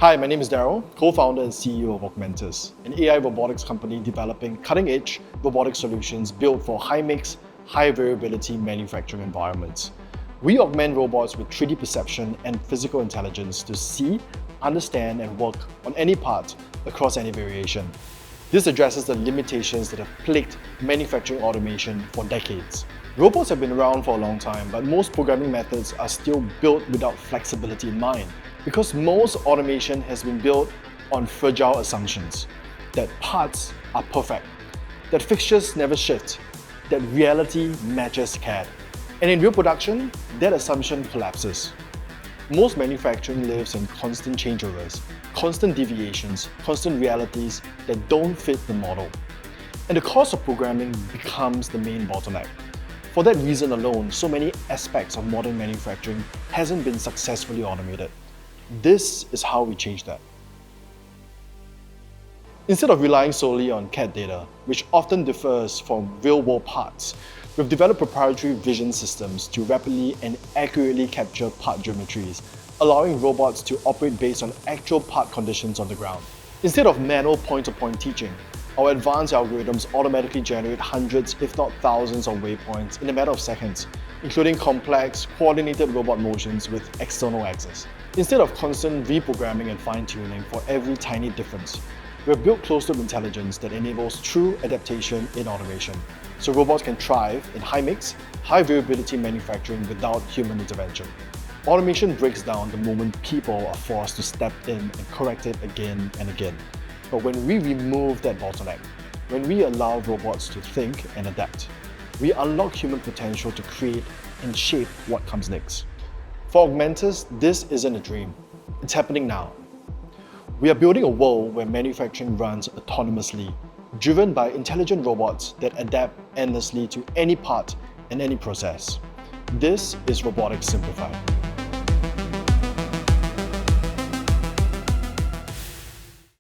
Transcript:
Hi, my name is Daryl, co-founder and CEO of Augmentus, an AI robotics company developing cutting-edge robotic solutions built for high-mix, high-variability manufacturing environments. We augment robots with 3D perception and physical intelligence to see, understand, and work on any part across any variation. This addresses the limitations that have plagued manufacturing automation for decades. Robots have been around for a long time, but most programming methods are still built without flexibility in mind, because most automation has been built on fragile assumptions that parts are perfect, that fixtures never shift, that reality matches CAD. And in real production, that assumption collapses. Most manufacturing lives in constant changeovers, constant deviations, constant realities that don't fit the model. And the cost of programming becomes the main bottleneck. For that reason alone, so many aspects of modern manufacturing hasn't been successfully automated. This is how we change that. Instead of relying solely on CAD data, which often differs from real-world parts, we've developed proprietary vision systems to rapidly and accurately capture part geometries, allowing robots to operate based on actual part conditions on the ground. Instead of manual point-to-point teaching, our advanced algorithms automatically generate hundreds, if not thousands, of waypoints in a matter of seconds, including complex, coordinated robot motions with external axes. Instead of constant reprogramming and fine-tuning for every tiny difference, we've built closed-loop intelligence that enables true adaptation in automation, so robots can thrive in high-mix, high-variability manufacturing without human intervention. Automation breaks down the moment people are forced to step in and correct it again and again. But when we remove that bottleneck, when we allow robots to think and adapt, we unlock human potential to create and shape what comes next. For Augmentus, this isn't a dream. It's happening now. We are building a world where manufacturing runs autonomously, driven by intelligent robots that adapt endlessly to any part and any process. This is Robotics Simplified.